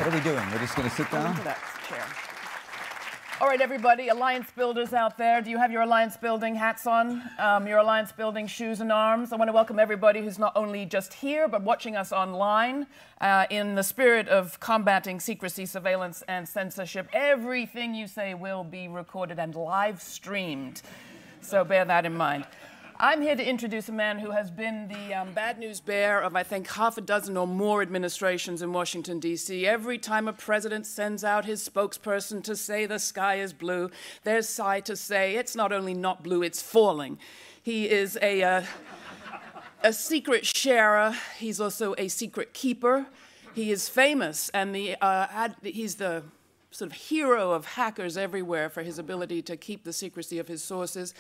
What are we doing? We're just going to sit down? Into that chair. All right, everybody, alliance builders out there, do you have your alliance building hats on? Your alliance building shoes and arms? I want to welcome everybody who's not only just here, but watching us online. In the spirit of combating secrecy, surveillance, and censorship, everything you say will be recorded and live streamed. So bear that in mind. I'm here to introduce a man who has been the bad news bearer of, I think, half a dozen or more administrations in Washington, D.C. Every time a president sends out his spokesperson to say the sky is blue, there's Cy to say it's not only not blue, it's falling. He is a secret sharer. He's also a secret keeper. He is famous, and he's the sort of hero of hackers everywhere for his ability to keep the secrecy of his sources.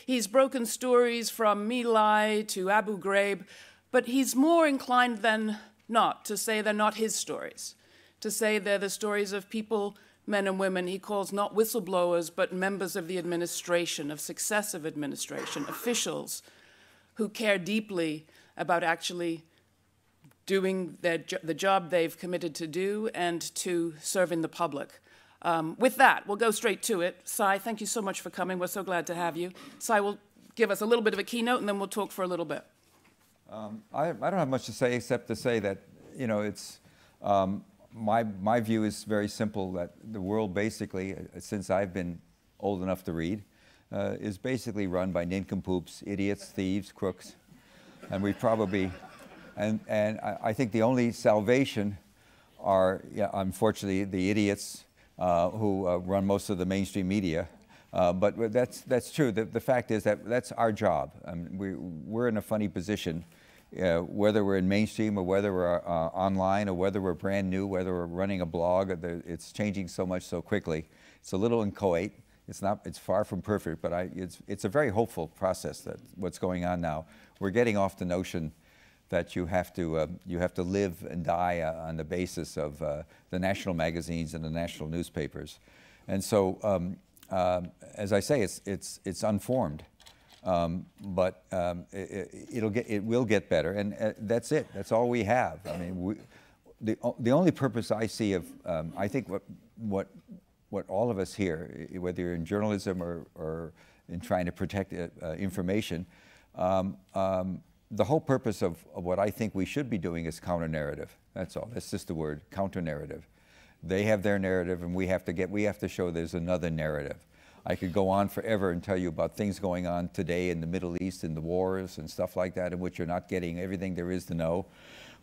He's broken stories from My Lai to Abu Ghraib, but he's more inclined than not to say they're not his stories, to say they're the stories of people, men and women he calls not whistleblowers, but members of the administration, of successive administration, officials who care deeply about actually doing the job they've committed to do and to serving the public. With that, we'll go straight to it. Cy, thank you so much for coming. We're so glad to have you. Cy will give us a little bit of a keynote, and then we'll talk for a little bit. I don't have much to say except to say that, you know, it's my view is very simple, that the world basically, since I've been old enough to read, is basically run by nincompoops, idiots, thieves, crooks, and we probably. And I think the only salvation are, unfortunately, the idiots who run most of the mainstream media. But that's true. The fact is that that's our job. We're in a funny position, whether we're in mainstream or whether we're online or whether we're brand new, whether we're running a blog. It's changing so much so quickly. It's a little inchoate. It's far from perfect, but it's a very hopeful process, that what's going on now. We're getting off the notion that you have to live and die on the basis of the national magazines and the national newspapers, and so as I say, it's unformed, but it will get better, and that's it. That's all we have. I mean, the only purpose I see of I think what all of us here, whether you're in journalism or in trying to protect information. The whole purpose of what I think we should be doing is counter-narrative. That's all. That's just the word, counter-narrative. They have their narrative, and we have to show there's another narrative. I could go on forever and tell you about things going on today in the Middle East, in the wars and stuff like that, in which you're not getting everything there is to know.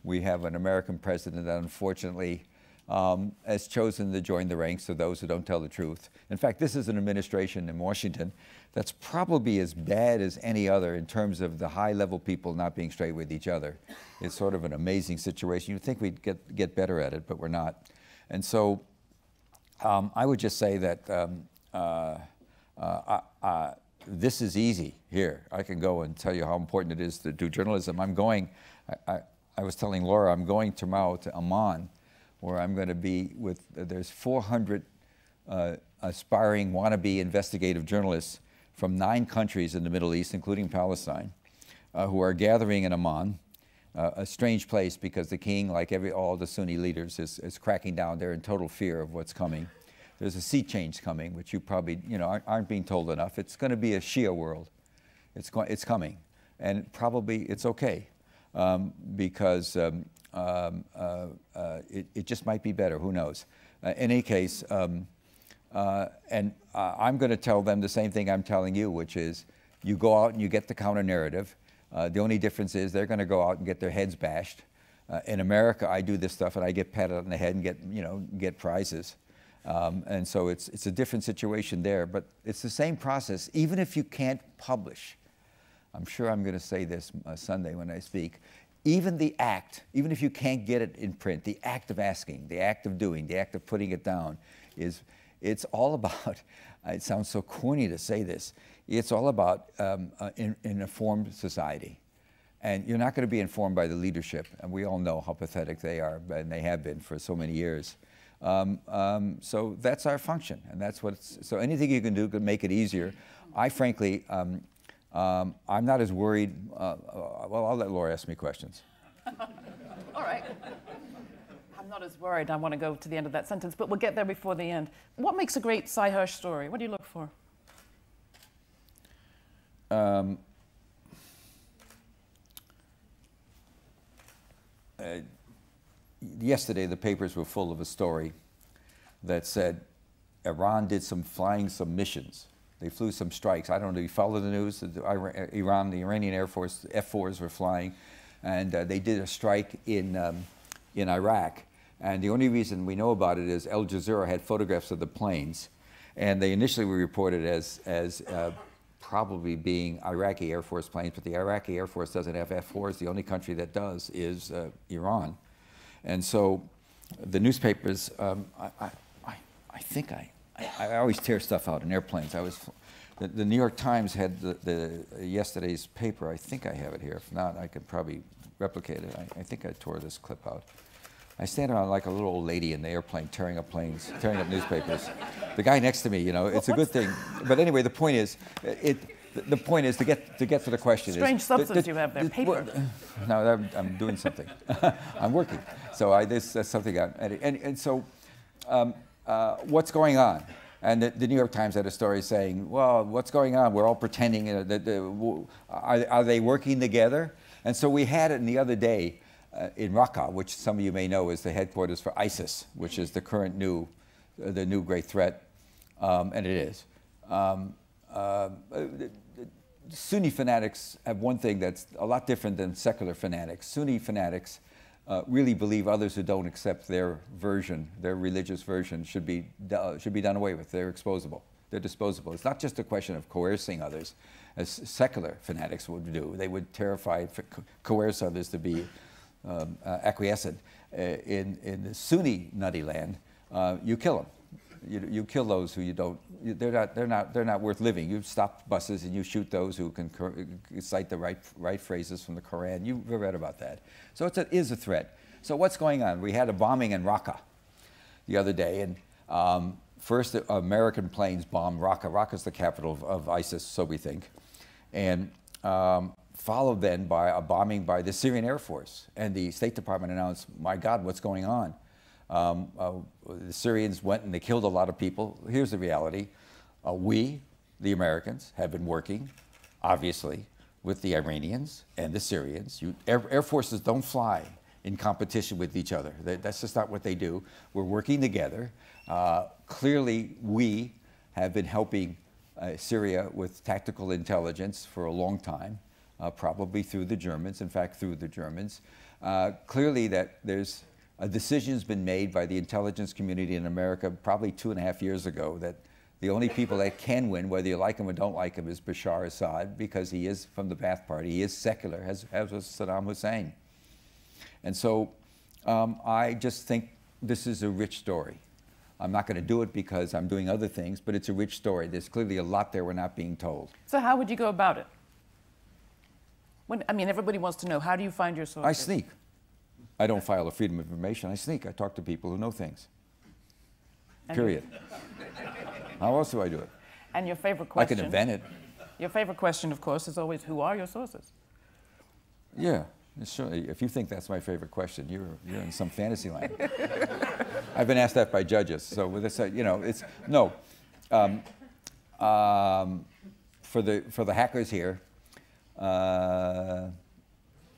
We have an American president that unfortunately has chosen to join the ranks of those who don't tell the truth. In fact, this is an administration in Washington that's probably as bad as any other in terms of the high-level people not being straight with each other. It's sort of an amazing situation. You'd think we'd get better at it, but we're not. And so I would just say that this is easy here. I can go and tell you how important it is to do journalism. I was telling Laura, I'm going tomorrow to Amman, where I'm going to be with, there's 400 aspiring wannabe investigative journalists from 9 countries in the Middle East, including Palestine, who are gathering in Amman, a strange place because the king, like all the Sunni leaders, is cracking down. They're in total fear of what's coming. There's a sea change coming, which you probably aren't being told enough. It's going to be a Shia world. It's coming, and probably it's okay because it just might be better. Who knows? In any case. I'm going to tell them the same thing I'm telling you, which is you go out and you get the counter-narrative. The only difference is they're going to go out and get their heads bashed. In America, I do this stuff and I get patted on the head and get prizes. And so it's a different situation there, but it's the same process. Even if you can't publish, I'm sure I'm going to say this Sunday when I speak, even if you can't get it in print, the act of asking, the act of doing, the act of putting it down it's all about, it sounds so corny to say this, it's all about an informed society. And you're not going to be informed by the leadership, and we all know how pathetic they are, and they have been for so many years. So that's our function, and that's so anything you can do to make it easier. I frankly, I'm not as worried, well, I'll let Laura ask me questions. All right. I'm not as worried. I want to go to the end of that sentence, but we'll get there before the end. What makes a great Sy Hersh story? What do you look for? Yesterday, the papers were full of a story that said Iran did flying some missions. They flew some strikes. I don't know, you follow the news? The Iranian Air Force, F-4s were flying, and they did a strike in Iraq. And the only reason we know about it is Al Jazeera had photographs of the planes, and they initially were reported as probably being Iraqi Air Force planes, but the Iraqi Air Force doesn't have F-4s. The only country that does is Iran. And so the newspapers, I think I always tear stuff out in airplanes. The New York Times had yesterday's paper. I think I have it here. If not, I could probably replicate it. I think I tore this clip out. I stand around like a little old lady in the airplane, tearing up planes, tearing up newspapers. The guy next to me, you know, it's a good thing. But anyway, the point is, the point is to get to the question. Strange substance you have there, paper. No, I'm doing something. I'm working. So that's something and so what's going on? And the New York Times had a story saying, well, what's going on? We're all pretending are they working together? And so we had it the other day in Raqqa, which some of you may know is the headquarters for ISIS, which is the current the new great threat, and it is. Sunni fanatics have one thing that's a lot different than secular fanatics. Sunni fanatics really believe others who don't accept their version, their religious version, should be done away with. They're exposable. They're disposable. It's not just a question of coercing others, as secular fanatics would do. They would coerce others to be acquiescent. In the Sunni nutty land, you kill them. You kill those who you don't. They're not worth living. You stop buses and you shoot those who can cite the right phrases from the Quran. You've read about that. So it is a threat. So what's going on? We had a bombing in Raqqa the other day, and first American planes bombed Raqqa. Raqqa is the capital of ISIS, so we think, and followed then by a bombing by the Syrian Air Force. And the State Department announced, "My God, what's going on?" The Syrians went and they killed a lot of people. Here's the reality. We, the Americans, have been working, obviously, with the Iranians and the Syrians. Air forces don't fly in competition with each other. That's just not what they do. We're working together. Clearly, we have been helping Syria with tactical intelligence for a long time, probably through the Germans, in fact, through the Germans. Clearly that there's a decision's been made by the intelligence community in America probably 2.5 years ago that the only people that can win, whether you like him or don't like him, is Bashar Assad, because he is from the Ba'ath Party. He is secular, as was Saddam Hussein. And so I just think this is a rich story. I'm not going to do it because I'm doing other things, but it's a rich story. There's clearly a lot there we're not being told. So how would you go about it? I mean, everybody wants to know, how do you find your sources? I sneak. I don't file a freedom of information. I sneak. I talk to people who know things. Period. How else do I do it? And your favorite question? I can invent it. Your favorite question, of course, is always, who are your sources? Yeah, sure. If you think that's my favorite question, you're in some fantasy land. I've been asked that by judges. So with this, you know, it's no. For the hackers here.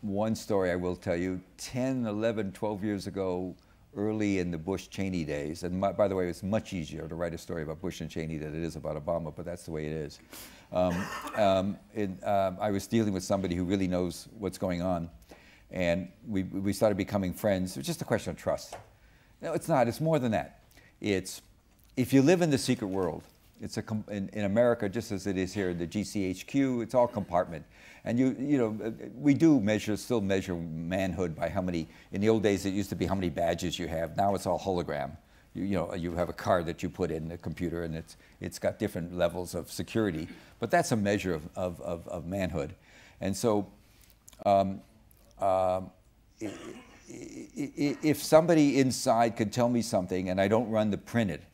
One story I will tell you, 10, 11, 12 years ago, early in the Bush-Cheney days, and by the way, it's much easier to write a story about Bush and Cheney than it is about Obama, but that's the way it is. I was dealing with somebody who really knows what's going on, and we started becoming friends. It's just a question of trust. No, it's not. It's more than that. It's, if you live in the secret world, it's in America, just as it is here in the GCHQ, it's all compartment. And you know, we do still measure manhood by how many, in the old days it used to be how many badges you have. Now it's all hologram. You know, you have a card that you put in the computer and it's got different levels of security. But that's a measure of manhood. And so if somebody inside could tell me something and I don't run the printed,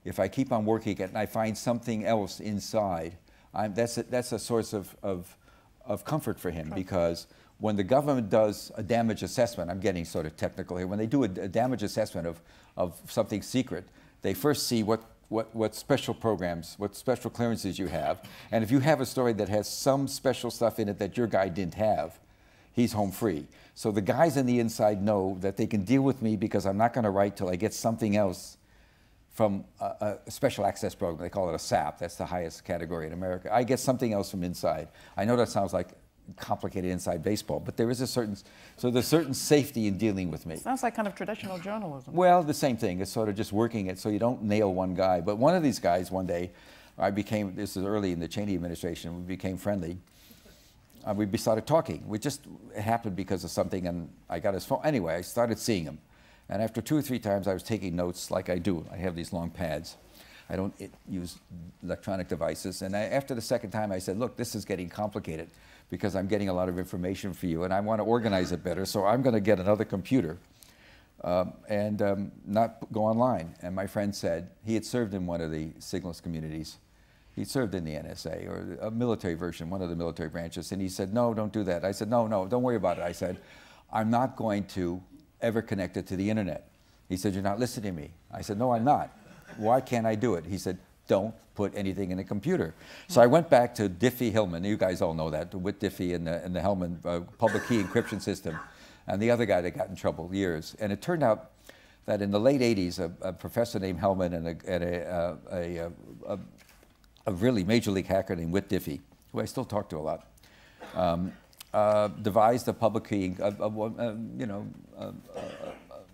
if I keep on working it and I find something else inside, that's a source of comfort for him, because when the government does a damage assessment, I'm getting sort of technical here, when they do a damage assessment of something secret, they first see what special programs, what special clearances you have. And if you have a story that has some special stuff in it that your guy didn't have, he's home free. So the guys on the inside know that they can deal with me because I'm not going to write till I get something else from a special access program. They call it a SAP. That's the highest category in America. I get something else from inside. I know that sounds like complicated inside baseball, but there is a certain, so there's certain safety in dealing with me. Sounds like kind of traditional journalism. Well, the same thing. It's sort of just working it so you don't nail one guy. But one of these guys, one day, this is early in the Cheney administration, we became friendly. We started talking. It happened because of something, and I got his phone. Anyway, I started seeing him. And after 2 or 3 times, I was taking notes like I do. I have these long pads. I don't use electronic devices. And after the second time, I said, look, this is getting complicated because I'm getting a lot of information for you, and I want to organize it better, so I'm going to get another computer and not go online. And my friend said, he had served in one of the signals communities. He served in the NSA, or a military version, one of the military branches, and he said, no, don't do that. I said, no, don't worry about it. I said, I'm not going to ever connect it to the internet. He said, you're not listening to me. I said, no, I'm not. Why can't I do it? He said, don't put anything in a computer. So I went back to Diffie-Hellman. You guys all know that, Whit Diffie and the Hellman public key encryption system, and the other guy that got in trouble years. And it turned out that in the late 80s, a professor named Hellman and a really major league hacker named Whit Diffie, who I still talk to a lot, devised a public key,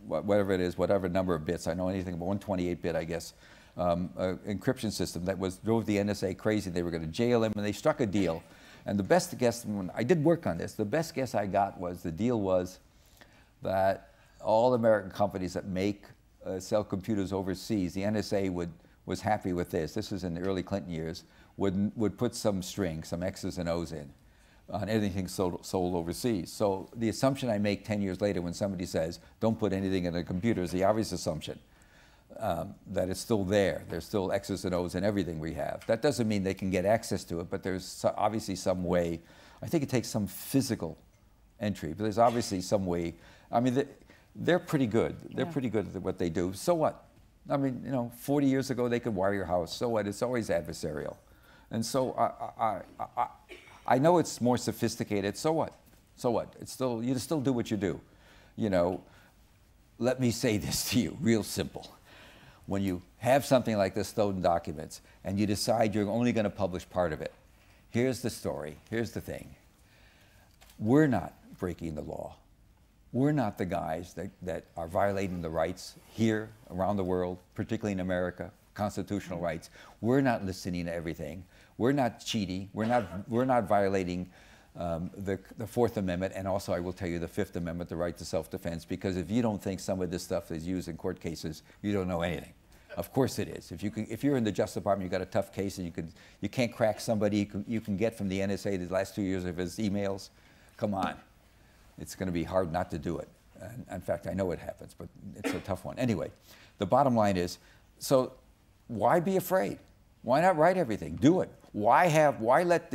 whatever it is, whatever number of bits. I know anything about 128-bit, I guess, encryption system that drove the NSA crazy. They were going to jail him, and they struck a deal. And the best guess, when I did work on this, the best guess I got was the deal was that all American companies that sell computers overseas, the NSA was happy with this. This was in the early Clinton years. Would put some string, some X's and O's in on anything sold overseas. So the assumption I make 10 years later when somebody says, don't put anything in a computer, is the obvious assumption that it's still there. There's still X's and O's in everything we have. That doesn't mean they can get access to it, but there's obviously some way. I think it takes some physical entry, but there's obviously some way. I mean, they're pretty good. They're pretty good at what they do. So what? I mean, 40 years ago, they could wire your house. So what? It's always adversarial. And so I know it's more sophisticated. So what? So what? You still do what you do. Let me say this to you, real simple. When you have something like the stolen documents and you decide you're only going to publish part of it, here's the story, here's the thing. We're not breaking the law. We're not the guys that are violating the rights here, around the world, particularly in America, constitutional rights. We're not listening to everything. We're not cheating. We're not violating the Fourth Amendment, and also I will tell you the Fifth Amendment, the right to self-defense, because if you don't think some of this stuff is used in court cases, you don't know anything. Of course it is. If you're in the Justice Department, you've got a tough case, and you can't crack somebody you can get from the NSA the last 2 years of his emails, come on. It's going to be hard not to do it. And in fact, I know it happens, but it's a tough one. Anyway, the bottom line is, so why be afraid? Why not write everything? Do it. Why let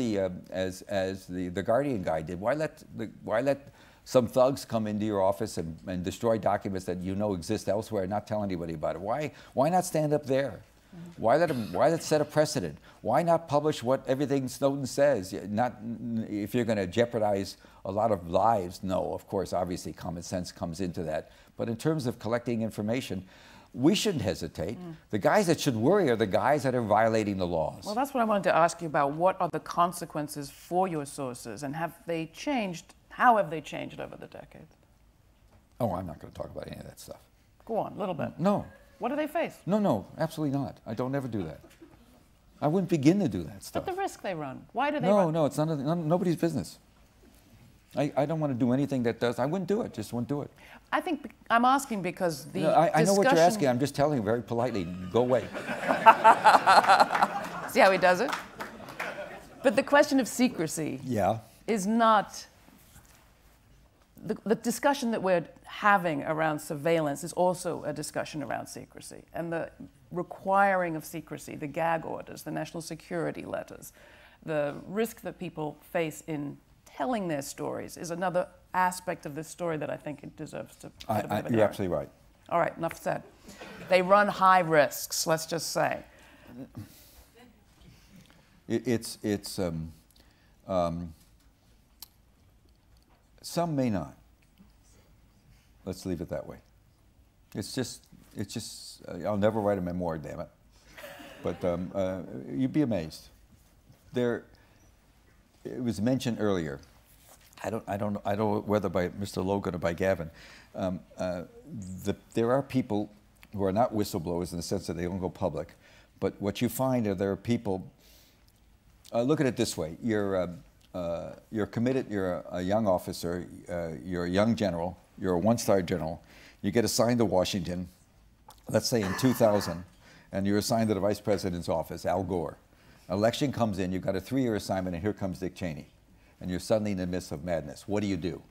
as the Guardian guy did, why let some thugs come into your office and destroy documents that you know exist elsewhere and not tell anybody about it? Why not stand up there? Why let set a precedent? Why not publish what everything Snowden says? Not if you're going to jeopardize a lot of lives. No, of course, obviously common sense comes into that. But in terms of collecting information, we shouldn't hesitate. The guys that should worry are the guys that are violating the laws. Well, that's what I wanted to ask you about. What are the consequences for your sources, and have they changed? How have they changed over the decades? Oh, I'm not going to talk about any of that stuff. Go on, a little bit. No. What do they face? No, absolutely not. I don't ever do that. I wouldn't begin to do that stuff. But the risk they run. Why do they run? No, it's nobody's business. I don't want to do anything that does. I wouldn't do it. Just wouldn't do it. I think I'm asking because the I know what you're asking. I'm just telling you very politely. Go away. See how he does it? But the question of secrecy is not... The discussion that we're having around surveillance is also a discussion around secrecy. And the requiring of secrecy, the gag orders, the national security letters, the risk that people face in telling their stories is another aspect of this story that I think it deserves to get a bit of a You're narrative. absolutely right. All right, enough said. They run high risks, let's just say. Some may not. Let's leave it that way. It's just, I'll never write a memoir, damn it. But you'd be amazed. It was mentioned earlier. I don't know whether by Mr. Logan or by Gavin. There are people who are not whistleblowers in the sense that they don't go public, but what you find are there are people. Look at it this way: you're committed. You're a young officer. You're a young general. You're a one-star general. You get assigned to Washington, let's say in 2000, and you're assigned to the vice president's office, Al Gore. Election comes in. You've got a 3-year assignment, and here comes Dick Cheney, and you're suddenly in the midst of madness. What do?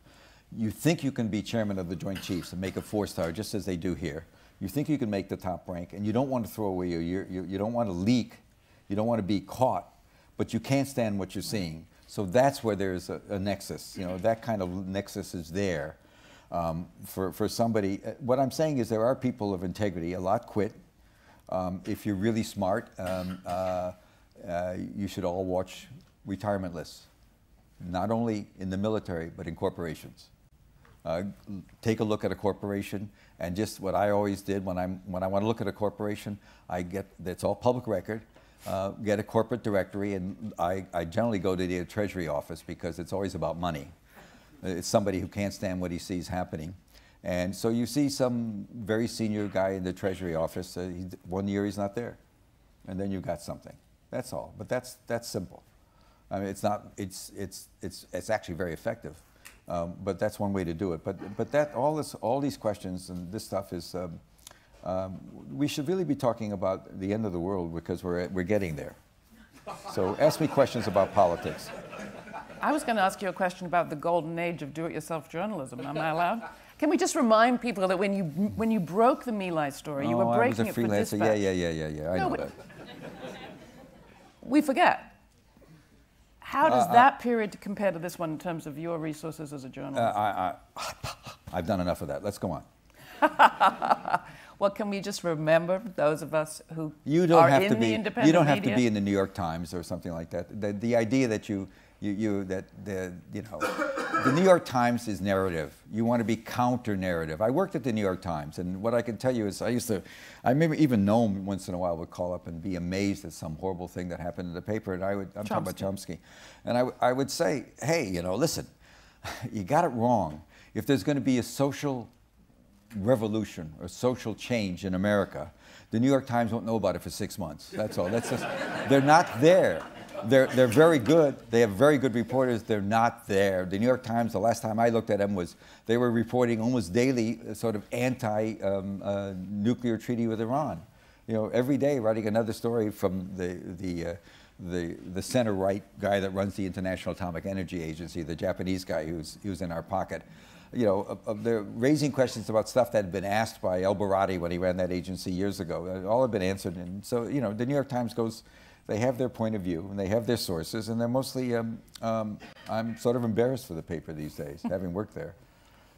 You think you can be chairman of the Joint Chiefs and make a 4-star, just as they do here. You think you can make the top rank, and you don't want to throw away your year. You don't want to leak. You don't want to be caught, but you can't stand what you're seeing. So that's where there's a nexus. You know, that kind of nexus is there for somebody. What I'm saying is there are people of integrity. A lot quit. If you're really smart, you should all watch retirement lists, not only in the military, but in corporations. Take a look at a corporation, and just what I always did when I want to look at a corporation, it's all public record, get a corporate directory, and I generally go to the Treasury office because it's always about money. It's somebody who can't stand what he sees happening. And so you see some very senior guy in the Treasury office, 1 year he's not there, and then you've got something. That's all, but that's simple. I mean, it's actually very effective. But that's one way to do it. But all these questions and this stuff is, we should really be talking about the end of the world because we're getting there. So ask me questions about politics. I was going to ask you a question about the golden age of do-it-yourself journalism. Am I allowed? Can we just remind people that when you broke the My Lai story, you were breaking it for Dispatch. Yeah. I know that. We forget. How does that period compare to this one in terms of your resources as a journalist? I've done enough of that. Let's go on. Well, can we just remember those of us who You don't are have in to the be. independent You don't have media? to be in the New York Times or something like that. The idea that the New York Times is narrative. You want to be counter-narrative. I worked at the New York Times, and what I can tell you is I remember even Noam once in a while would call up and be amazed at some horrible thing that happened in the paper, and I'm talking about Chomsky. And I would say, hey, listen, you got it wrong. If there's going to be a social revolution or social change in America, the New York Times won't know about it for 6 months. That's all. They're not there. They're very good. They have very good reporters. They're not there. The New York Times, the last time I looked at them, they were reporting almost daily sort of anti-nuclear treaty with Iran. Every day writing another story from the center-right guy that runs the International Atomic Energy Agency, the Japanese guy who's in our pocket. They're raising questions about stuff that had been asked by El Barati when he ran that agency years ago. All had been answered. And so, the New York Times they have their point of view, and they have their sources, and they're mostly, I'm sort of embarrassed for the paper these days, having worked there.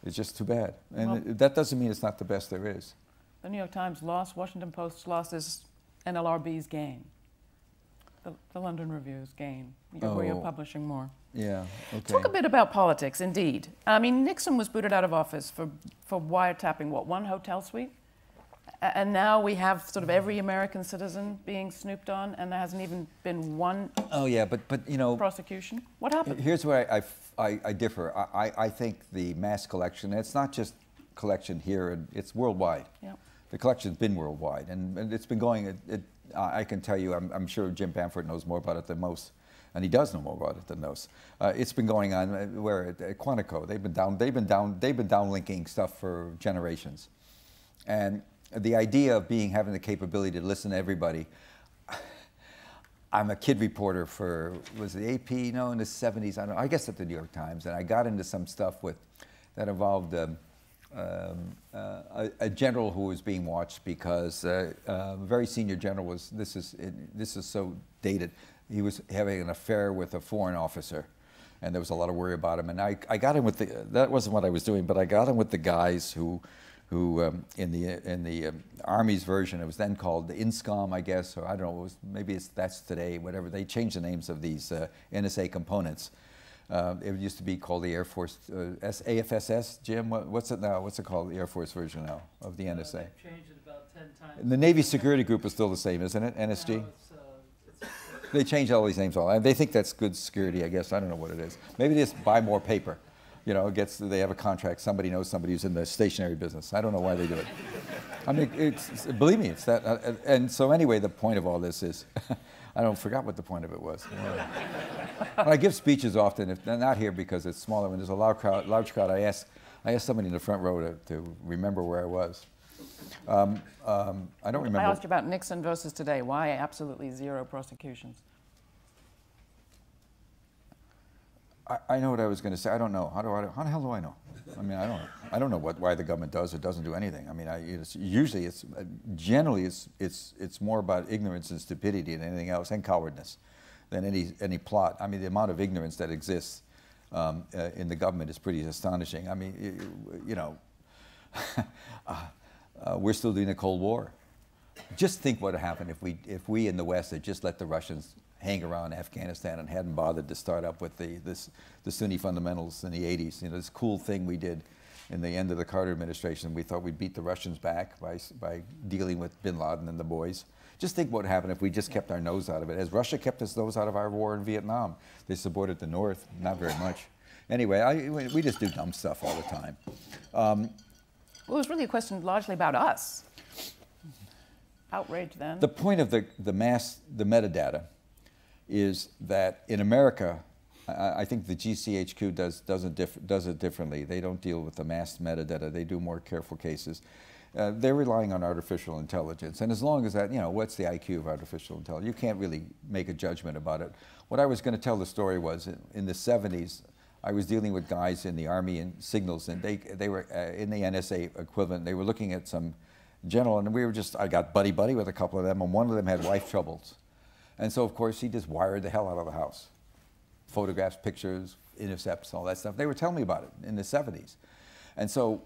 It's just too bad. And that doesn't mean it's not the best there is. The New York Times lost, Washington Post's loss is NLRB's gain. The London Review's gain, where you're publishing more. Yeah, okay. Talk a bit about politics, indeed. I mean, Nixon was booted out of office for wiretapping, one hotel suite? And now we have sort of every American citizen being snooped on, and there hasn't even been one prosecution. What happened? Here's where I differ. I think the mass collection, it's not just collection here, it's worldwide. Yep. The collection's been worldwide, and it's been going, I can tell you, I'm sure Jim Bamford knows more about it than most, and he does know more about it than most. It's been going on at Quantico. They've been downlinking stuff for generations. And the idea of having the capability to listen to everybody. I'm a kid reporter for, was it AP? No, in the 70s. I don't know. I guess at the New York Times, and I got into some stuff that involved a general who was being watched because a very senior general was. This is so dated. He was having an affair with a foreign officer. and there was a lot of worry about him. And I got in with that wasn't what I was doing, but I got in with the guys who in the Army's version, it was then called the INSCOM, I guess, or I don't know, maybe that's today, whatever. They changed the names of these NSA components. It used to be called the Air Force, AFSS, Jim, what's it now? What's it called, the Air Force version now of the NSA? They've changed it about 10 times. And the Navy Security Group is still the same, isn't it, NSG? No, They change all these names all. They think that's good security, I guess. I don't know what it is. Maybe they just buy more paper. You know, they have a contract. Somebody knows somebody who's in the stationery business. I don't know why they do it. I mean, believe me, it's that. And so anyway, the point of all this is, I forgot what the point of it was. When I give speeches often, if they're not here because it's smaller, when there's a large crowd, I ask somebody in the front row to remember where I was. I don't remember. I asked you about Nixon versus today. Why absolutely zero prosecutions? I know what I was going to say. I don't know. How the hell do I know? I mean, I don't know why the government does or doesn't do anything. I mean, generally it's more about ignorance and stupidity than anything else, and cowardness, than any plot. I mean, the amount of ignorance that exists in the government is pretty astonishing. I mean, you know, we're still doing the Cold War. Just think what would happen if we in the West had just let the Russians hang around Afghanistan and hadn't bothered to start up with the Sunni fundamentals in the 80s. You know, this cool thing we did in the end of the Carter administration. We thought we'd beat the Russians back by dealing with bin Laden and the boys. Just think what would happen if we just kept our nose out of it. As Russia kept its nose out of our war in Vietnam. They supported the North, not very much. Anyway, we just do dumb stuff all the time. Well, it was really a question largely about us. Outrage then. The point of the metadata is that in America, I think the GCHQ does it differently. They don't deal with the mass metadata. They do more careful cases. They're relying on artificial intelligence. And as long as that, you know, what's the IQ of artificial intelligence? You can't really make a judgment about it. What I was going to tell the story was in the 70s, I was dealing with guys in the Army and signals, and they were in the NSA equivalent. They were looking at some general, and I got buddy-buddy with a couple of them, and one of them had wife troubles. And so, of course, he just wired the hell out of the house. Photographs, pictures, intercepts, all that stuff. They were telling me about it in the 70s. And so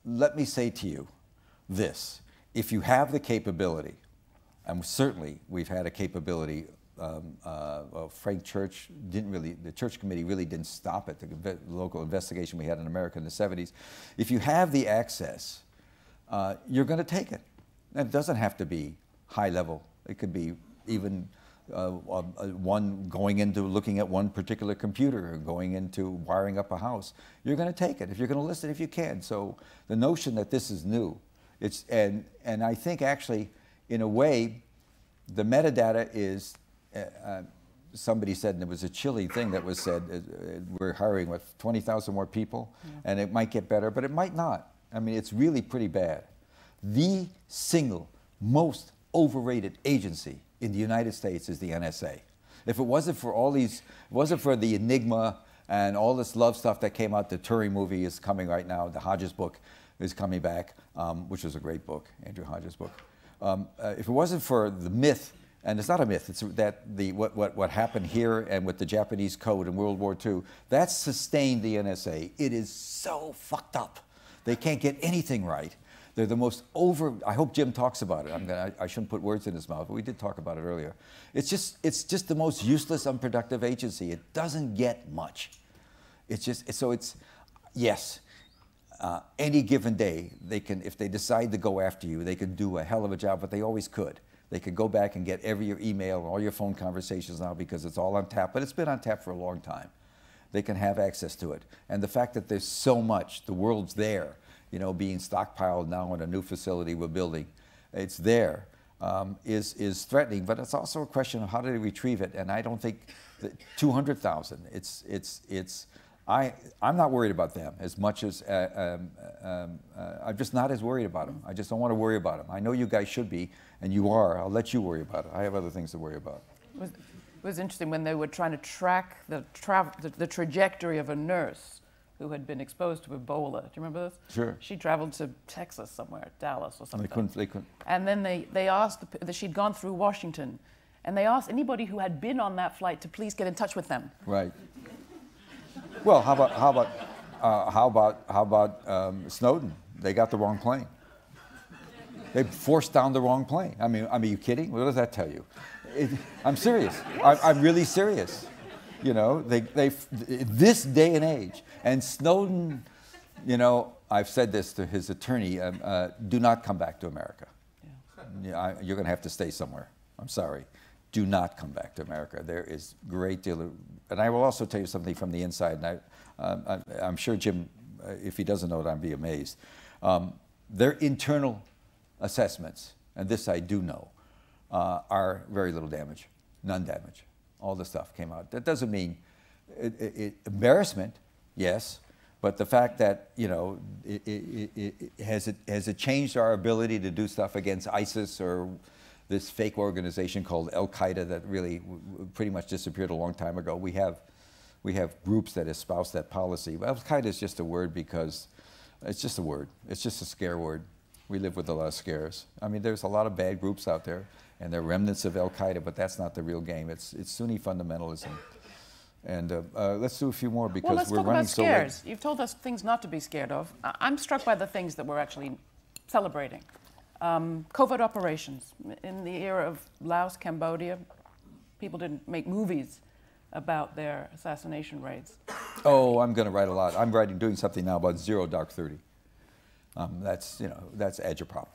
let me say to you this. If you have the capability, and certainly we've had a capability, Frank Church the Church Committee really didn't stop it, the local investigation we had in America in the 70s. If you have the access, you're going to take it. And it doesn't have to be high level. It could be even one going into looking at one particular computer or going into wiring up a house. You're going to take it if you're going to listen, if you can. So the notion that this is new, and I think actually in a way the metadata is, somebody said, and it was a chilly thing that was said, we're hiring, what, 20,000 more people, and it might get better, but it might not. I mean, it's really pretty bad. The single most overrated agency in the United States is the NSA. If it wasn't for all these, it wasn't for the Enigma and all this love stuff that came out, the Turing movie is coming right now, the Hodges book is coming back, which was a great book, Andrew Hodges' book. If it wasn't for the myth, and it's not a myth, it's that what happened here and with the Japanese code in World War II, that sustained the NSA. It is so fucked up. They can't get anything right. They're the most I hope Jim talks about it. I shouldn't put words in his mouth, but we did talk about it earlier. It's just the most useless, unproductive agency. It doesn't get much. Yes, any given day, they can, if they decide to go after you, they can do a hell of a job, but they always could. They could go back and get your email, all your phone conversations now because it's all on tap, but it's been on tap for a long time. They can have access to it. And the fact that there's so much, the world's there, you know, being stockpiled now in a new facility we're building, it's there, is threatening. But it's also a question of how do they retrieve it. And I don't think that 200,000. I'm not worried about them as much as I'm just not as worried about them. I just don't want to worry about them. I know you guys should be, and you are. I'll let you worry about it. I have other things to worry about. It was interesting when they were trying to track the trajectory of a nurse who had been exposed to Ebola. Do you remember this? Sure. She traveled to Texas somewhere, Dallas or something. They couldn't. And then they asked that she'd gone through Washington, and they asked anybody who had been on that flight to please get in touch with them. Right. Well, how about Snowden? They got the wrong plane. They forced down the wrong plane. I mean, are you kidding? What does that tell you? I'm serious. I'm really serious. You know, this day and age, and Snowden, you know, I've said this to his attorney, do not come back to America. Yeah, you're going to have to stay somewhere. I'm sorry. Do not come back to America. There is a great deal of, and I will also tell you something from the inside, and I'm sure Jim, if he doesn't know it, I'd be amazed. Their internal assessments, and this I do know, are very little damage, none damage. All the stuff came out. That doesn't mean embarrassment, yes, but the fact that, you know, has it changed our ability to do stuff against ISIS or this fake organization called Al-Qaeda that really pretty much disappeared a long time ago? We have groups that espouse that policy. Al-Qaeda is just a word because it's just a word. It's just a scare word. We live with a lot of scares. I mean, there's a lot of bad groups out there, and they're remnants of Al-Qaeda, but that's not the real game. It's Sunni fundamentalism. And let's do a few more because we're running so late. Well, let's talk about scares. You've told us things not to be scared of. I'm struck by the things that we're actually celebrating. Covert operations. In the era of Laos, Cambodia, people didn't make movies about their assassination raids. Oh, I'm going to write a lot. I'm doing something now about Zero Dark 30. That's agitprop.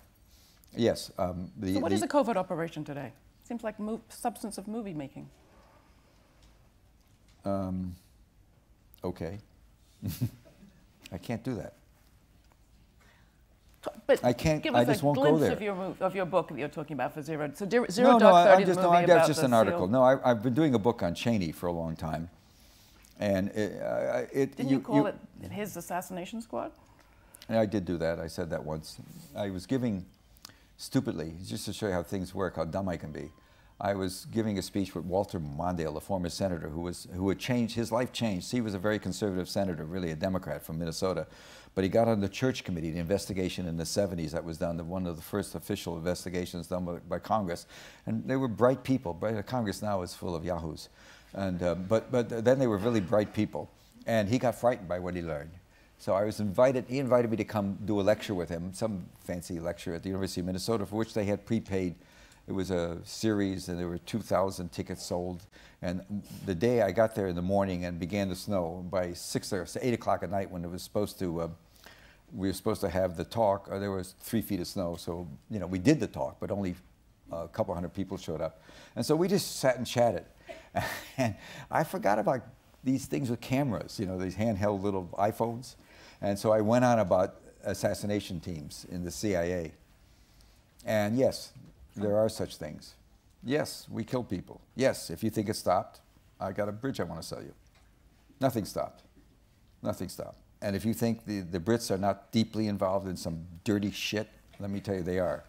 Yes. So what is a covert operation today? Seems like substance of movie making. Okay. I can't do that. But I can't. Give us I just a won't glimpse go there. of your book that you're talking about for Zero. So Zero No, Dark 30 I'm just, the movie that's about just the an article. SEAL. No, I've been doing a book on Cheney for a long time, and Didn't you call it his assassination squad? I did do that. I said that once. I was giving, stupidly, just to show you how things work, how dumb I can be. I was giving a speech with Walter Mondale, a former senator who had changed, his life changed. He was a very conservative senator, really a Democrat from Minnesota. But he got on the church committee, the investigation in the 70s that was done, one of the first official investigations done by Congress. And they were bright people. Congress now is full of yahoos. And, but then they were really bright people. And he got frightened by what he learned. So I was invited, he invited me to come do a lecture with him, some fancy lecture at the University of Minnesota, for which they had prepaid. It was a series, and there were 2,000 tickets sold. And the day I got there in the morning and began to snow, by 6 or 8 o'clock at night when it was supposed to, we were supposed to have the talk, there was 3 feet of snow. So, you know, we did the talk, but only a couple hundred people showed up. And so we just sat and chatted. And I forgot about these things with cameras, you know, these handheld little iPhones. And so I went on about assassination teams in the CIA. And yes, there are such things. Yes, we kill people. Yes, if you think it stopped, I got a bridge I want to sell you. Nothing stopped. Nothing stopped. And if you think the Brits are not deeply involved in some dirty shit, let me tell you, they are.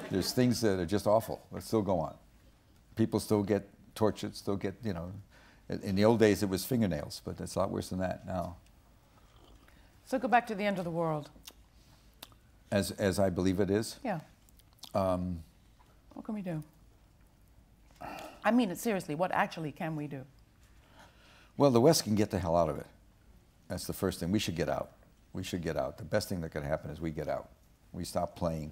There's things that are just awful that still go on. People still get tortured, still get, you know, in the old days it was fingernails, but it's a lot worse than that now. So go back to the end of the world. As I believe it is? Yeah. What can we do? I mean it seriously, what actually can we do? Well, the West can get the hell out of it. That's the first thing. We should get out. We should get out. The best thing that could happen is we get out. We stop playing.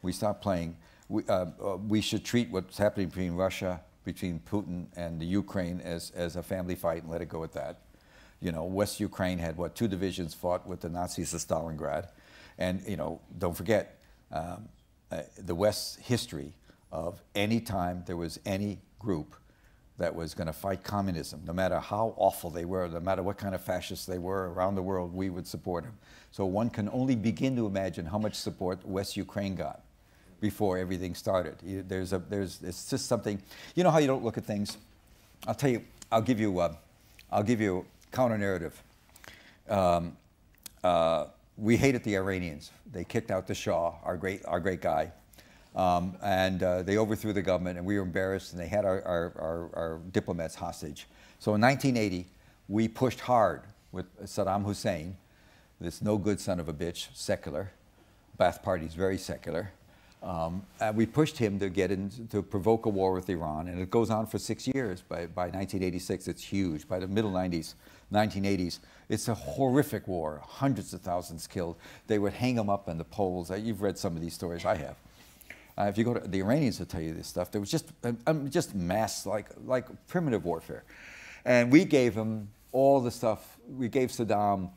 We stop playing. We should treat what's happening between Russia, between Putin and the Ukraine as a family fight and let it go at that. You know, West Ukraine had, what, 2 divisions fought with the Nazis at Stalingrad. And, you know, don't forget, the West's history of any time there was any group that was going to fight communism, no matter how awful they were, no matter what kind of fascists they were around the world, we would support them. So one can only begin to imagine how much support West Ukraine got before everything started. It's just something, you know how you don't look at things? I'll tell you, I'll give you counter-narrative. We hated the Iranians. They kicked out the Shah, our great guy, and they overthrew the government, and we were embarrassed, and they had our diplomats hostage. So in 1980, we pushed hard with Saddam Hussein, this no-good son of a bitch, secular. Ba'ath Party's very secular. And we pushed him to get to provoke a war with Iran, and it goes on for 6 years. By 1986, it's huge. By the middle 90s, 1980s, it's a horrific war. Hundreds of thousands killed. They would hang them up on the poles. You've read some of these stories. I have. If you go to the Iranians, will tell you this stuff. There was just mass, like primitive warfare, and we gave them all the stuff. We gave Saddam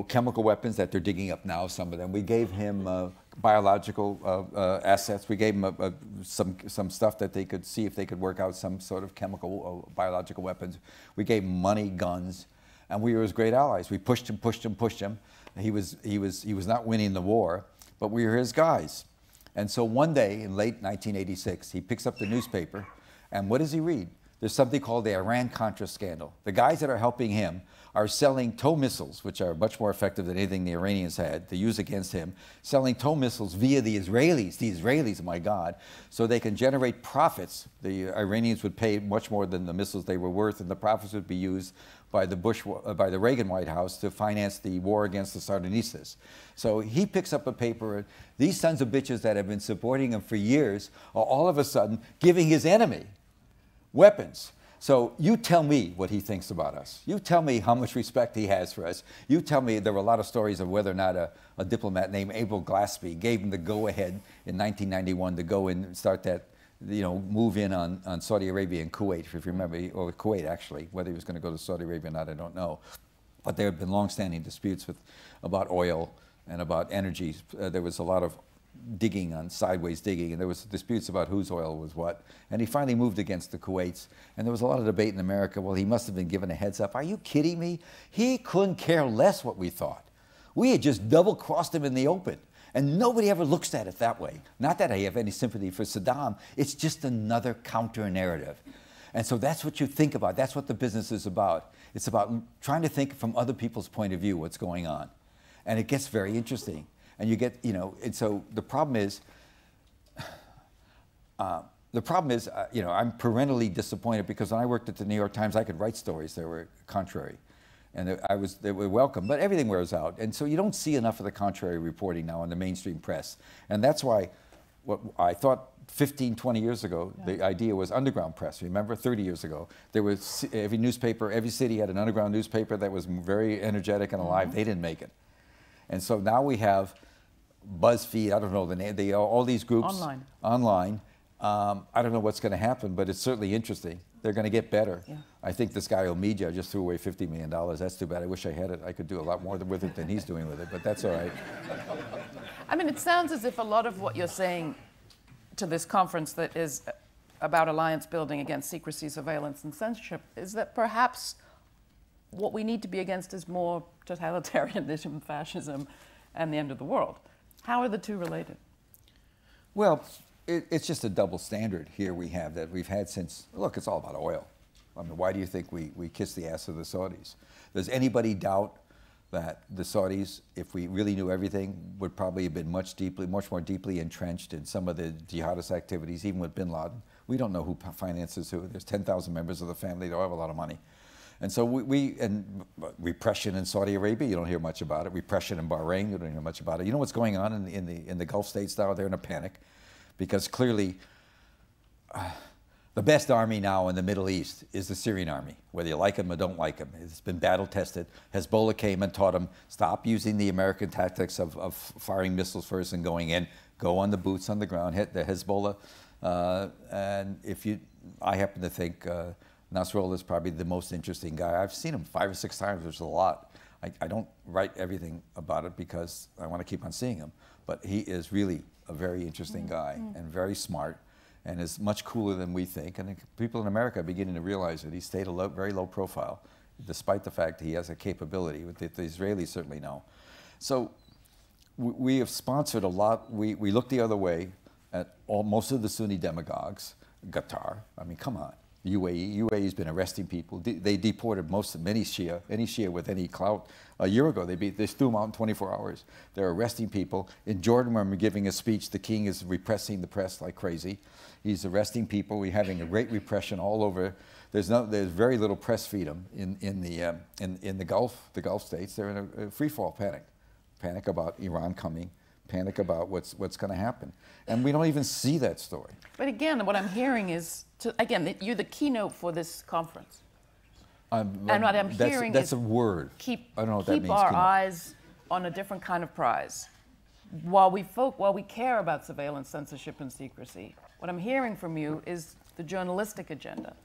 chemical weapons that they're digging up now. Some of them. We gave him biological assets. We gave him some stuff that they could see if they could work out some sort of chemical biological weapons. We gave him money, guns, and we were his great allies. We pushed him, pushed him, pushed him. He was not winning the war, but we were his guys. And so one day in late 1986, he picks up the newspaper, and what does he read? There's something called the Iran-Contra Scandal. The guys that are helping him are selling tow missiles, which are much more effective than anything the Iranians had to use against him, selling tow missiles via the Israelis, my God, so they can generate profits. The Iranians would pay much more than the missiles they were worth, and the profits would be used by the Reagan White House to finance the war against the Sandinistas. So he picks up a paper, and these sons of bitches that have been supporting him for years are all of a sudden giving his enemy weapons. So you tell me what he thinks about us. You tell me how much respect he has for us. You tell me. There were a lot of stories of whether or not a diplomat named Abel Gillespie gave him the go-ahead in 1991 to go in and start that, move in on Saudi Arabia and Kuwait, if you remember, or Kuwait actually. Whether he was going to go to Saudi Arabia or not, I don't know. But there have been long-standing disputes about oil and about energy. There was a lot of sideways digging, and there was disputes about whose oil was what. And he finally moved against the Kuwaits, and there was a lot of debate in America. Well, he must have been given a heads up. Are you kidding me? He couldn't care less what we thought. We had just double-crossed him in the open, and nobody ever looks at it that way. Not that I have any sympathy for Saddam. It's just another counter-narrative. And so that's what you think about. That's what the business is about. It's about trying to think from other people's point of view what's going on. And it gets very interesting. And you get, and so the problem is, I'm perennially disappointed because when I worked at the New York Times, I could write stories that were contrary. And they were welcome, but everything wears out. And so you don't see enough of the contrary reporting now in the mainstream press. And that's why what I thought 15, 20 years ago, the idea was underground press. Remember, 30 years ago, there was every newspaper, every city had an underground newspaper that was very energetic and alive. They didn't make it. And so now we have BuzzFeed, I don't know the name, all these groups. Online. I don't know what's going to happen, but it's certainly interesting. They're going to get better. Yeah. I think this guy Omidyar just threw away $50 million. That's too bad. I wish I had it. I could do a lot more with it than he's doing with it, but that's all right. I mean, it sounds as if a lot of what you're saying to this conference that is about alliance building against secrecy, surveillance, and censorship is that perhaps what we need to be against is more totalitarianism, fascism, and the end of the world. How are the two related? Well, it's just a double standard here we have that we've had since, look, it's all about oil. I mean, why do you think we kiss the ass of the Saudis? Does anybody doubt that the Saudis, if we really knew everything, would probably have been much more deeply entrenched in some of the jihadist activities, even with bin Laden? We don't know who finances who. There's 10,000 members of the family. They all have a lot of money. And so and repression in Saudi Arabia, you don't hear much about it. Repression in Bahrain, you don't hear much about it. You know what's going on in the Gulf states now? They're in a panic because clearly the best army now in the Middle East is the Syrian army, whether you like them or don't like them. It's been battle tested. Hezbollah came and taught them, stop using the American tactics of firing missiles first and going in. Go on the boots on the ground, hit the Hezbollah. And I happen to think Nasrallah is probably the most interesting guy. I've seen him 5 or 6 times, which is a lot. I don't write everything about it because I want to keep on seeing him. But he is really a very interesting guy and very smart and is much cooler than we think. And people in America are beginning to realize that he stayed very low profile, despite the fact that he has a capability, that the Israelis certainly know. So we have sponsored a lot. We look the other way at most of the Sunni demagogues. Qatar, I mean, come on. UAE's been arresting people. They deported any Shia with any clout. A year ago, they threw them out in 24 hours. They're arresting people. In Jordan, when we're giving a speech, the king is repressing the press like crazy. He's arresting people. We're having a great repression all over. There's very little press freedom in the Gulf states. They're in a free fall panic about Iran coming, panic about what's going to happen. And we don't even see that story. But again, what I'm hearing is, again, you're the keynote for this conference. And what I'm hearing that's is a word. I don't know what that means. Keep our eyes on a different kind of prize. While we care about surveillance, censorship, and secrecy, what I'm hearing from you is the journalistic agenda.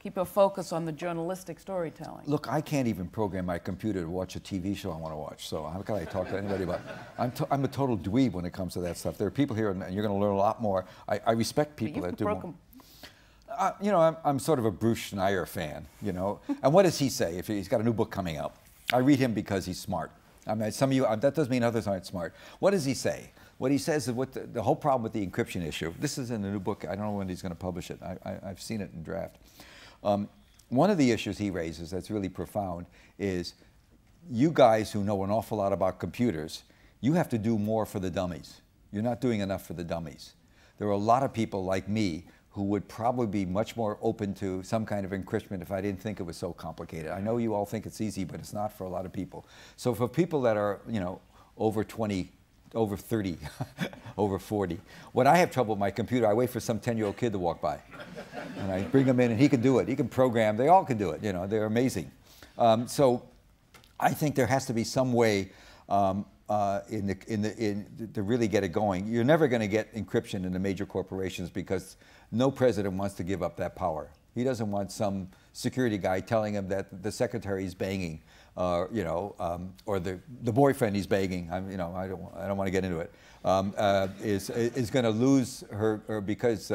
Keep a focus on the journalistic storytelling. Look, I can't even program my computer to watch a TV show I want to watch, so how can I talk to anybody about it? I'm a total dweeb when it comes to that stuff. There are people here, and you're going to learn a lot more. I respect people that do more. You know, I'm sort of a Bruce Schneier fan, you know. And what does he say if he's got a new book coming out? I read him because he's smart. I mean, some of you, that doesn't mean others aren't smart. What does he say? What he says is what the whole problem with the encryption issue. This is in the new book. I don't know when he's going to publish it. I've seen it in draft. One of the issues he raises that's really profound is you guys who know an awful lot about computers, you have to do more for the dummies. You're not doing enough for the dummies. There are a lot of people like me who would probably be much more open to some kind of encryption if I didn't think it was so complicated. I know you all think it's easy, but it's not for a lot of people. So for people that are, you know, over 20, over 30, over 40, when I have trouble with my computer, I wait for some 10-year-old kid to walk by. And I bring him in, and he can do it. He can program. They all can do it. You know, they're amazing. So I think there has to be some way to really get it going. You're never going to get encryption in the major corporations because no president wants to give up that power. He doesn't want some security guy telling him that the secretary is banging, you know, or the boyfriend he's banging. You know, I don't want to get into it. Is going to lose her because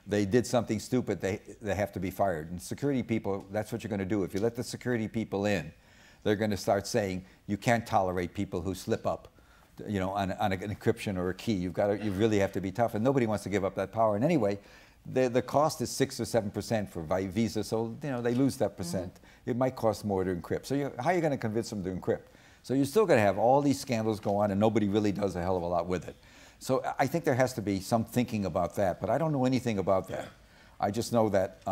they did something stupid. They have to be fired. And security people, that's what you're going to do. If you let the security people in, they're going to start saying you can't tolerate people who slip up, you know, on an encryption or a key. You really have to be tough, and nobody wants to give up that power. And anyway, the cost is 6 or 7% for Visa, so you know they lose that percent. It might cost more to encrypt. So how are you going to convince them to encrypt? So you're still going to have all these scandals go on, and nobody really does a hell of a lot with it. So I think there has to be some thinking about that, but I don't know anything about that. I just know that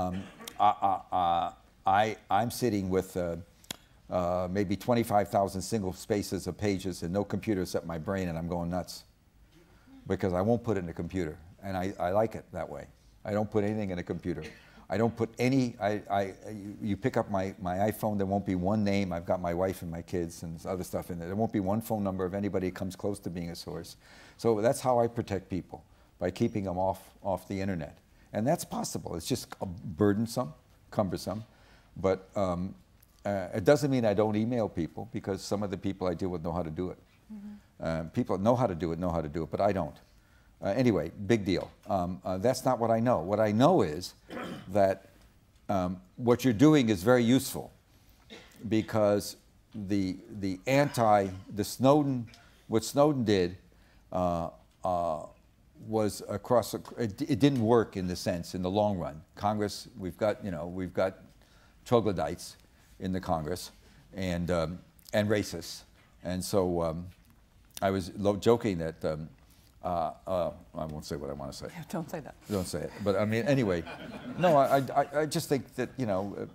I'm sitting with maybe 25,000 single spaces of pages and no computer except my brain, and I'm going nuts because I won't put it in a computer, and I like it that way. I don't put anything in a computer. I don't put any, you pick up my iPhone, there won't be one name. I've got my wife and my kids and other stuff in there. There won't be one phone number of anybody who comes close to being a source. So that's how I protect people, by keeping them off the internet. And that's possible. It's just burdensome, cumbersome, but it doesn't mean I don't email people, because some of the people I deal with know how to do it. People know how to do it, but I don't. Anyway, big deal. That's not what I know. What I know is that what you're doing is very useful, because what Snowden did was it didn't work in the sense, in the long run. Congress, we've got troglodytes in the Congress and racists, and so I was joking that. I won't say what I want to say. Yeah, don't say that. Don't say it. But I mean, anyway, no, I just think that, you know,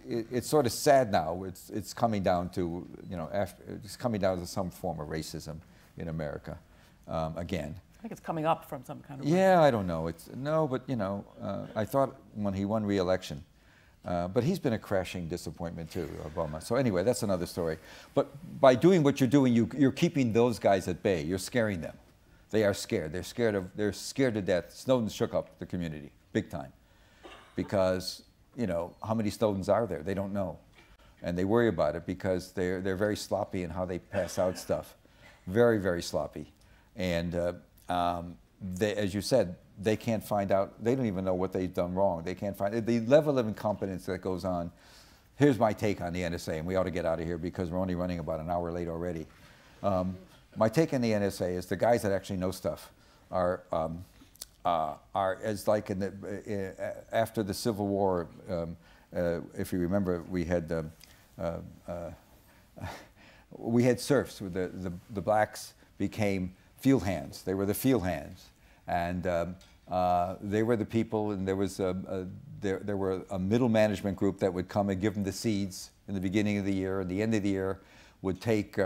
it's sort of sad now. It's coming down to, you know, it's coming down to some form of racism in America again. I think it's coming up from some kind of. Yeah, I don't know. But you know, I thought when he won re-election, but he's been a crashing disappointment too, Obama. So anyway, that's another story. But by doing what you're doing, you're keeping those guys at bay. You're scaring them. They are scared. They're scared to death. Snowden shook up the community big time, because, you know, how many Snowdens are there? They don't know, and they worry about it because they're very sloppy in how they pass out stuff, very, very sloppy, and as you said, they can't find out. They don't even know what they've done wrong. They can't find the level of incompetence that goes on. Here's my take on the NSA, and we ought to get out of here because we're only running about an hour late already. My take on the NSA is the guys that actually know stuff are as like after the Civil War. If you remember, we had serfs. The blacks became field hands. They were the field hands, and they were the people. And there was there were a middle management group that would come and give them the seeds in the beginning of the year. At the end of the year, would take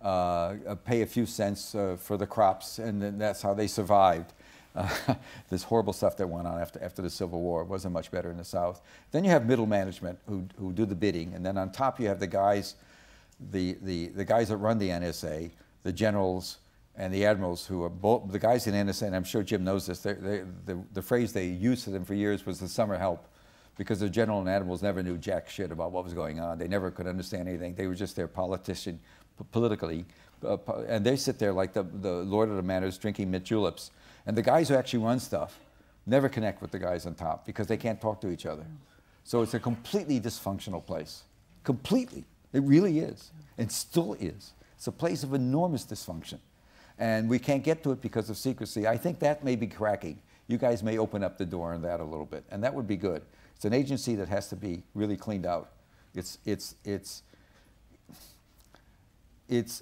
pay a few cents for the crops, and then that's how they survived. This horrible stuff that went on after the Civil War. It wasn't much better in the South. Then you have middle management who do the bidding, and then on top you have the guys, the guys that run the NSA, the generals and the admirals who are both, the guys in NSA, and I'm sure Jim knows this, the phrase they used to them for years was the summer help, because the general and admirals never knew jack shit about what was going on. They never could understand anything. They were just their politician, politically, and they sit there like the Lord of the Manors drinking mint juleps. And the guys who actually run stuff never connect with the guys on top because they can't talk to each other. So it's a completely dysfunctional place. Completely. It really is. And still is. It's a place of enormous dysfunction. And we can't get to it because of secrecy. I think that may be cracking. You guys may open up the door on that a little bit. And that would be good. It's an agency that has to be really cleaned out. It's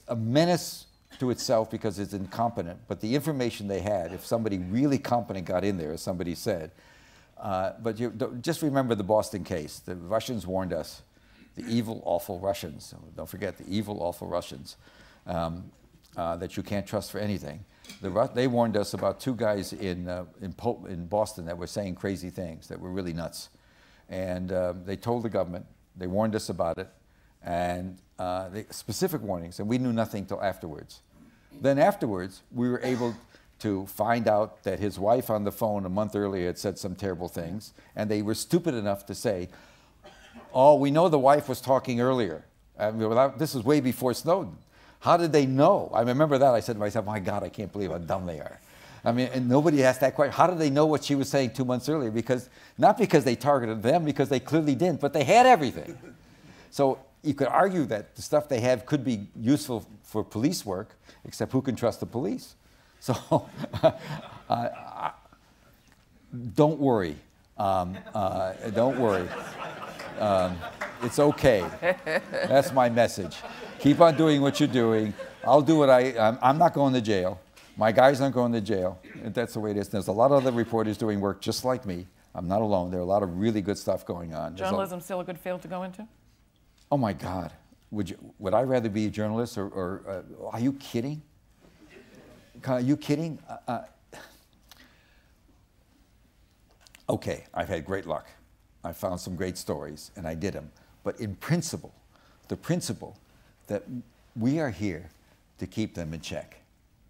a menace to itself because it's incompetent, but the information they had, if somebody really competent got in there, as somebody said, but just remember the Boston case. The Russians warned us, the evil, awful Russians, don't forget the evil, awful Russians, that you can't trust for anything. They warned us about two guys in Boston that were saying crazy things, that were really nuts. And they told the government, they warned us about it, and specific warnings, and we knew nothing till afterwards. Then afterwards, we were able to find out that his wife on the phone a month earlier had said some terrible things, and they were stupid enough to say, oh, we know the wife was talking earlier. I mean, this was way before Snowden. How did they know? I remember that. I said to myself, my God, I can't believe how dumb they are. I mean, and nobody asked that question. How did they know what she was saying 2 months earlier? Because, not because they targeted them, because they clearly didn't, but they had everything. So you could argue that the stuff they have could be useful for police work, except who can trust the police? So don't worry. Don't worry. It's okay. That's my message. Keep on doing what you're doing. I'll do what I'm not going to jail. My guys aren't going to jail. That's the way it is. There's a lot of other reporters doing work just like me. I'm not alone. There are a lot of really good stuff going on. Journalism still a good field to go into? Oh my God, would I rather be a journalist or are you kidding? Are you kidding? Okay, I've had great luck. I found some great stories and I did them. But in principle, the principle that we are here to keep them in check,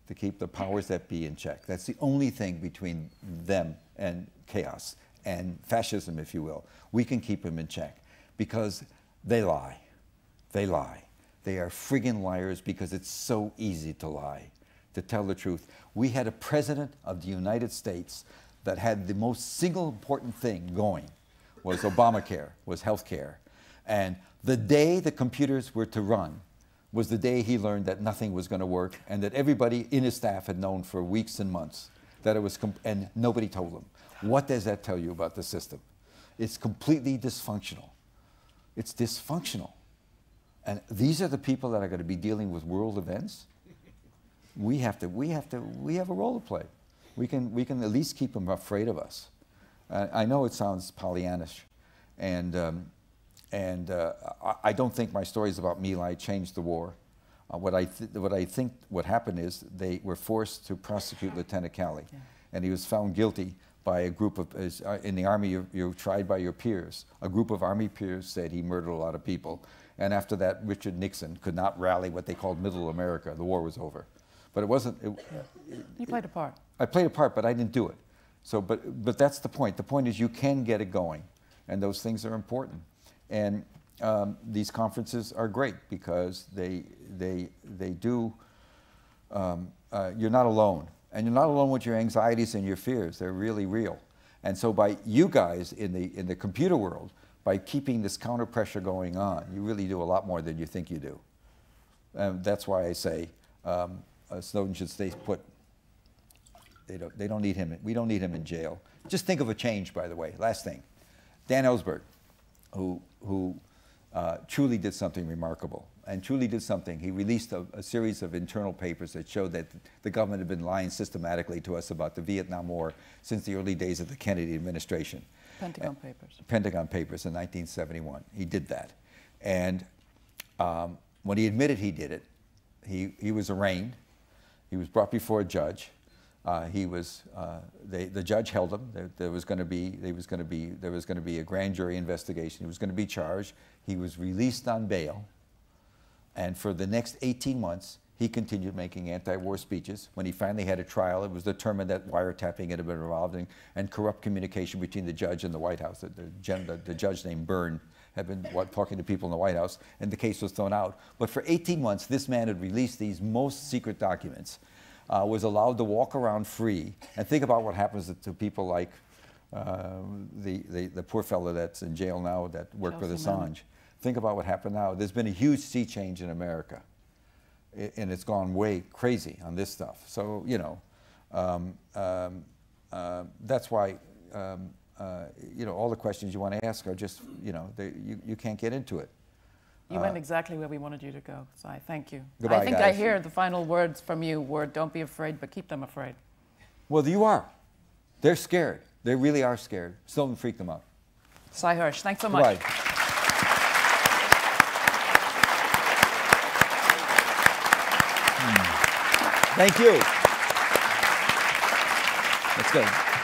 to keep the powers that be in check. That's the only thing between them and chaos and fascism, if you will. We can keep them in check because they lie. They lie. They are friggin' liars because it's so easy to lie, to tell the truth. We had a president of the United States that had the most single important thing going was Obamacare, was health care. And the day the computers were to run was the day he learned that nothing was going to work and that everybody in his staff had known for weeks and months that it was, and nobody told him. What does that tell you about the system? It's completely dysfunctional. It's dysfunctional. And these are the people that are going to be dealing with world events. We have a role to play. We can at least keep them afraid of us. I know it sounds Pollyannish, and I don't think my stories about My Lai changed the war. What I think what happened is they were forced to prosecute Lieutenant Calley, and he was found guilty by a group of, in the Army you're tried by your peers. A group of Army peers said he murdered a lot of people, and after that Richard Nixon could not rally what they called Middle America. The war was over. But it wasn't... You played a part. I played a part, but I didn't do it. So, but that's the point. The point is you can get it going, and those things are important. And these conferences are great because they do, you're not alone. And you're not alone with your anxieties and your fears. They're really real. And so by you guys in the computer world, by keeping this counter pressure going on, you really do a lot more than you think you do. That's why I say Snowden should stay put. They don't need him. We don't need him in jail. Just think of a change, by the way. Last thing, Dan Ellsberg, who truly did something remarkable and truly did something. He released a series of internal papers that showed that the government had been lying systematically to us about the Vietnam War since the early days of the Kennedy administration. Pentagon Papers. Pentagon Papers in 1971. He did that. And when he admitted he did it, he was arraigned. He was brought before a judge. The judge held him. There was going to be a grand jury investigation. He was going to be charged. He was released on bail, and for the next 18 months, he continued making anti-war speeches. When he finally had a trial, it was determined that wiretapping had been involved and corrupt communication between the judge and the White House. The judge named Byrne had been talking to people in the White House, and the case was thrown out. But for 18 months, this man had released these most secret documents, was allowed to walk around free. And think about what happens to people like the poor fellow that's in jail now that worked with Assange. Think about what happened now. There's been a huge sea change in America, and it's gone way crazy on this stuff. So, you know, that's why, you know, all the questions you want to ask are just, you know, you can't get into it. You went exactly where we wanted you to go, so I thank you. Goodbye, I think guys. I hear the final words from you were, don't be afraid, but keep them afraid. Well, you are. They're scared. They really are scared. So don't freak them out. Sy Hersh, thanks so much. Goodbye. Thank you. Let's go.